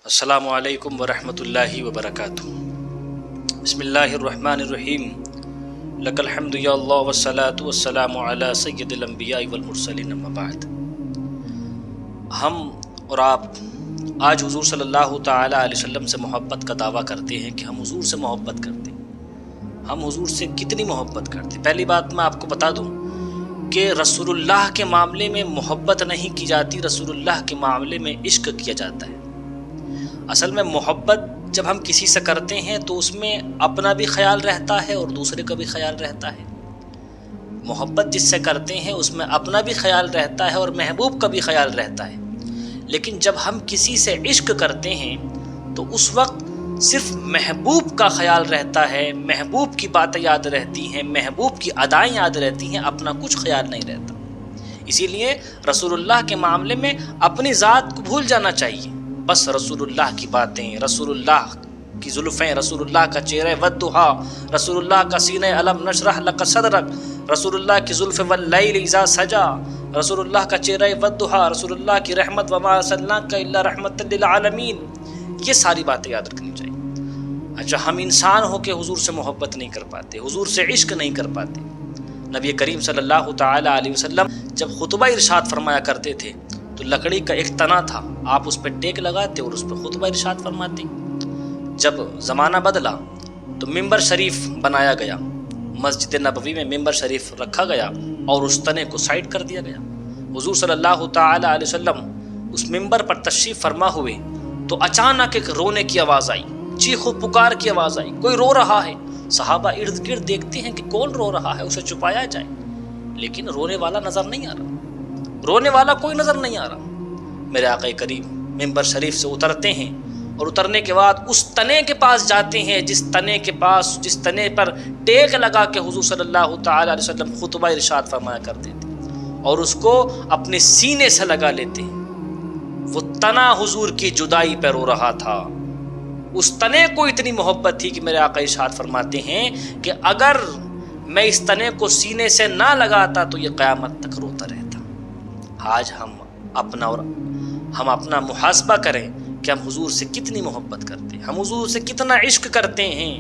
السلام علیکم ورحمۃ اللہ وبرکاتہ۔ بسم اللہ الرحمن الرحیم۔ لک الحمد یا اللہ والصلاة والسلام علی سید الانبیاء والمرسلین، اما بعد۔ ہم اور آپ آج حضور صلی اللہ تعالی علیہ وسلم سے محبت کا دعویٰ کرتے ہیں کہ ہم حضور سے محبت کرتے ہیں۔ ہم حضور سے کتنی محبت کرتے ہیں؟ پہلی بات میں آپ کو بتا دوں کہ رسول اللہ کے معاملے میں محبت نہیں کی جاتی، رسول اللہ کے معاملے میں عشق کیا جاتا ہے۔ اصل میں محبت جب ہم کسی سے کرتے ہیں تو اس میں اپنا بھی خیال رہتا ہے اور دوسرے کا بھی خیال رہتا ہے۔ محبت جس سے کرتے ہیں اس میں اپنا بھی خیال رہتا ہے اور محبوب کا بھی خیال رہتا ہے۔ لیکن جب ہم کسی سے عشق کرتے ہیں تو اس وقت صرف محبوب کا خیال رہتا ہے، محبوب کی باتیں یاد رہتی ہیں، محبوب کی ادائیں یاد رہتی ہیں، اپنا کچھ خیال نہیں رہتا۔ اسی لیے رسول اللہ کے معاملے میں اپنی ذات کو بھول جانا چاہیے، بس رسول اللہ کی باتیں، رسول اللہ کی زلفیں، رسول اللہ کا چہرہ والضحیٰ، رسول اللہ کا سینہ علم نشرح لک صدرک، رسول اللہ کی زلف واللیل اذا سجا، رسول اللہ کا چہرہ والضحیٰ، رسول اللہ کی رحمت وما ارسلناک الا رحمۃ للعالمین۔ یہ ساری باتیں یاد رکھنی چاہیے۔ اچھا، ہم انسان ہو کے حضور سے محبت نہیں کر پاتے، حضور سے عشق نہیں کر پاتے۔ نبی کریم صلی اللہ تعالی علیہ وسلم جب خطبہ ارشاد فرمایا کرتے تھے تو لکڑی کا ایک تنا تھا، آپ اس پہ ٹیک لگاتے اور اس پہ خطبہ ارشاد فرماتے۔ جب زمانہ بدلا تو ممبر شریف بنایا گیا، مسجد نبوی میں ممبر شریف رکھا گیا اور اس تنے کو سائڈ کر دیا گیا۔ حضور صلی اللہ تعالی علیہ وسلم اس ممبر پر تشریف فرما ہوئے تو اچانک ایک رونے کی آواز آئی، چیخ و پکار کی آواز آئی، کوئی رو رہا ہے۔ صحابہ ارد گرد دیکھتے ہیں کہ کون رو رہا ہے، اسے چھپایا جائے، لیکن رونے والا نظر نہیں آ رہا، رونے والا کوئی نظر نہیں آ رہا۔ میرے آقا کریم ممبر شریف سے اترتے ہیں اور اترنے کے بعد اس تنے کے پاس جاتے ہیں جس تنے پر ٹیک لگا کے حضور صلی اللہ تعالی علیہ وسلم خطبہ ارشاد فرمایا کرتے تھے، اور اس کو اپنے سینے سے لگا لیتے ہیں۔ وہ تنا حضور کی جدائی پہ رو رہا تھا، اس تنے کو اتنی محبت تھی کہ میرے آقا ارشاد فرماتے ہیں کہ اگر میں اس تنے کو سینے سے نہ لگاتا تو یہ قیامت تک روتا رہتا۔ آج ہم اپنا محاسبہ کریں کہ ہم حضور سے کتنی محبت کرتے ہیں، ہم حضور سے کتنا عشق کرتے ہیں۔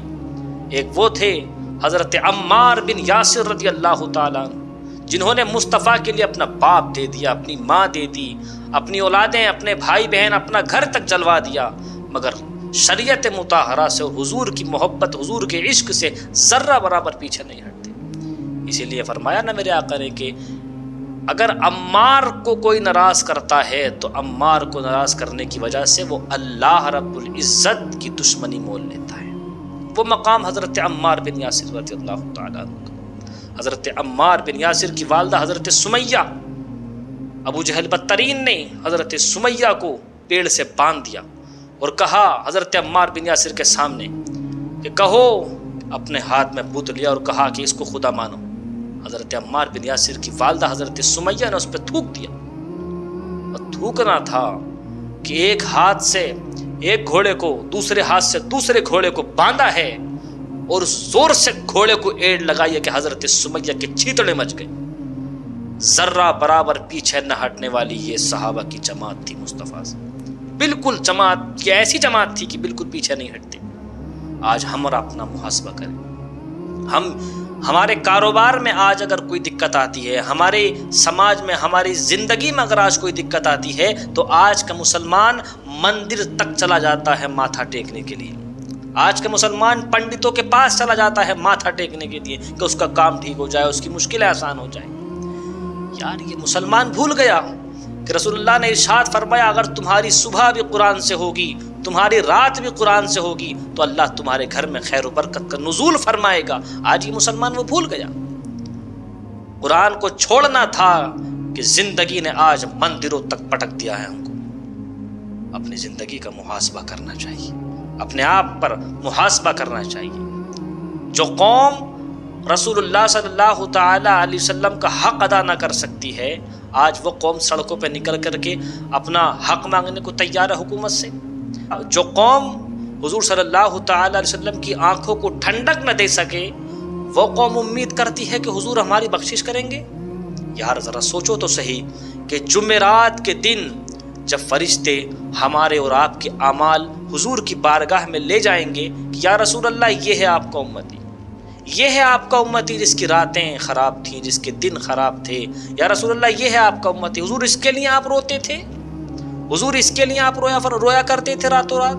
ایک وہ تھے حضرت عمار بن یاسر رضی اللہ تعالیٰ عنہ، جنہوں نے مصطفیٰ کے لیے اپنا باپ دے دیا، اپنی ماں دے دی، اپنی اولادیں، اپنے بھائی بہن، اپنا گھر تک جلوا دیا، مگر شریعت مطہرہ سے اور حضور کی محبت، حضور کے عشق سے ذرہ برابر پیچھے نہیں ہٹتے۔ اسی لیے فرمایا نا میرے آقا نے کہ اگر عمار کو کوئی ناراض کرتا ہے تو عمار کو ناراض کرنے کی وجہ سے وہ اللہ رب العزت کی دشمنی مول لیتا ہے۔ وہ مقام حضرت عمار بن یاسر رضی اللہ تعالیٰ عنہ کا۔ حضرت عمار بن یاسر کی والدہ حضرت سمیہ، ابو جہل بدترین نے حضرت سمیہ کو پیڑ سے باندھ دیا اور کہا حضرت عمار بن یاسر کے سامنے کہ کہو، اپنے ہاتھ میں بت لیا اور کہا کہ اس کو خدا مانو۔ حضرت عمار بن یاسر کی والدہ حضرت سمیہ نے اس پہ تھوک دیا، اور تھوکنا تھا کہ ایک ہاتھ سے ایک گھوڑے کو، دوسرے ہاتھ سے دوسرے گھوڑے کو باندھا ہے اور زور سے گھوڑے کو ایڑ لگائی ہے کہ حضرت سمیہ کے چھیتڑے مچ گئے۔ ذرہ برابر پیچھے نہ ہٹنے والی یہ صحابہ کی جماعت تھی مصطفیٰ سے، بالکل جماعت، یہ ایسی جماعت تھی کہ بالکل پیچھے نہیں ہٹتے۔ آج ہم اور اپنا محاسبہ کریں۔ ہمارے کاروبار میں آج اگر کوئی دقت آتی ہے، ہمارے سماج میں، ہماری زندگی میں اگر آج کوئی دقت آتی ہے تو آج کا مسلمان مندر تک چلا جاتا ہے ماتھا ٹیکنے کے لیے، آج کا مسلمان پنڈتوں کے پاس چلا جاتا ہے ماتھا ٹیکنے کے لیے کہ اس کا کام ٹھیک ہو جائے، اس کی مشکلیں آسان ہو جائیں۔ یار، یہ مسلمان بھول گیا کہ رسول اللہ نے ارشاد فرمایا اگر تمہاری صبح بھی قرآن سے ہوگی، تمہاری رات بھی قرآن سے ہوگی تو اللہ تمہارے گھر میں خیر و برکت کا نزول فرمائے گا۔ آج یہ مسلمان وہ بھول گیا۔ قرآن کو چھوڑنا تھا کہ زندگی نے آج مندروں تک پٹک دیا ہے۔ ہم کو اپنی زندگی کا محاسبہ کرنا چاہیے، اپنے آپ پر محاسبہ کرنا چاہیے۔ جو قوم رسول اللہ صلی اللہ تعالی علیہ وسلم کا حق ادا نہ کر سکتی ہے، آج وہ قوم سڑکوں پہ نکل کر کے اپنا حق مانگنے کو تیار ہے حکومت سے۔ جو قوم حضور صلی اللہ تعالی علیہ وسلم کی آنکھوں کو ٹھنڈک نہ دے سکے، وہ قوم امید کرتی ہے کہ حضور ہماری بخشش کریں گے۔ یار ذرا سوچو تو صحیح کہ جمعرات کے دن جب فرشتے ہمارے اور آپ کے اعمال حضور کی بارگاہ میں لے جائیں گے کہ یا رسول اللہ یہ ہے آپ کا امتی، یہ ہے آپ کا امتی جس کی راتیں خراب تھیں، جس کے دن خراب تھے، یا رسول اللہ یہ ہے آپ کا امتی، حضور اس کے لیے آپ روتے تھے، حضور اس کے لیے آپ رویا کرتے تھے راتوں رات،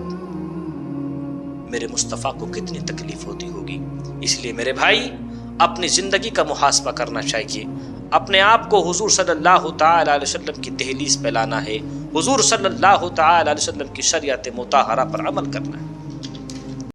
میرے مصطفیٰ کو کتنی تکلیف ہوتی ہوگی۔ اس لیے میرے بھائی اپنی زندگی کا محاسبہ کرنا چاہیے، اپنے آپ کو حضور صلی اللہ تعالی علیہ وسلم کی دہلیز پہ لانا ہے، حضور صلی اللہ تعالی علیہ وسلم کی شریعت مطہرہ پر عمل کرنا ہے۔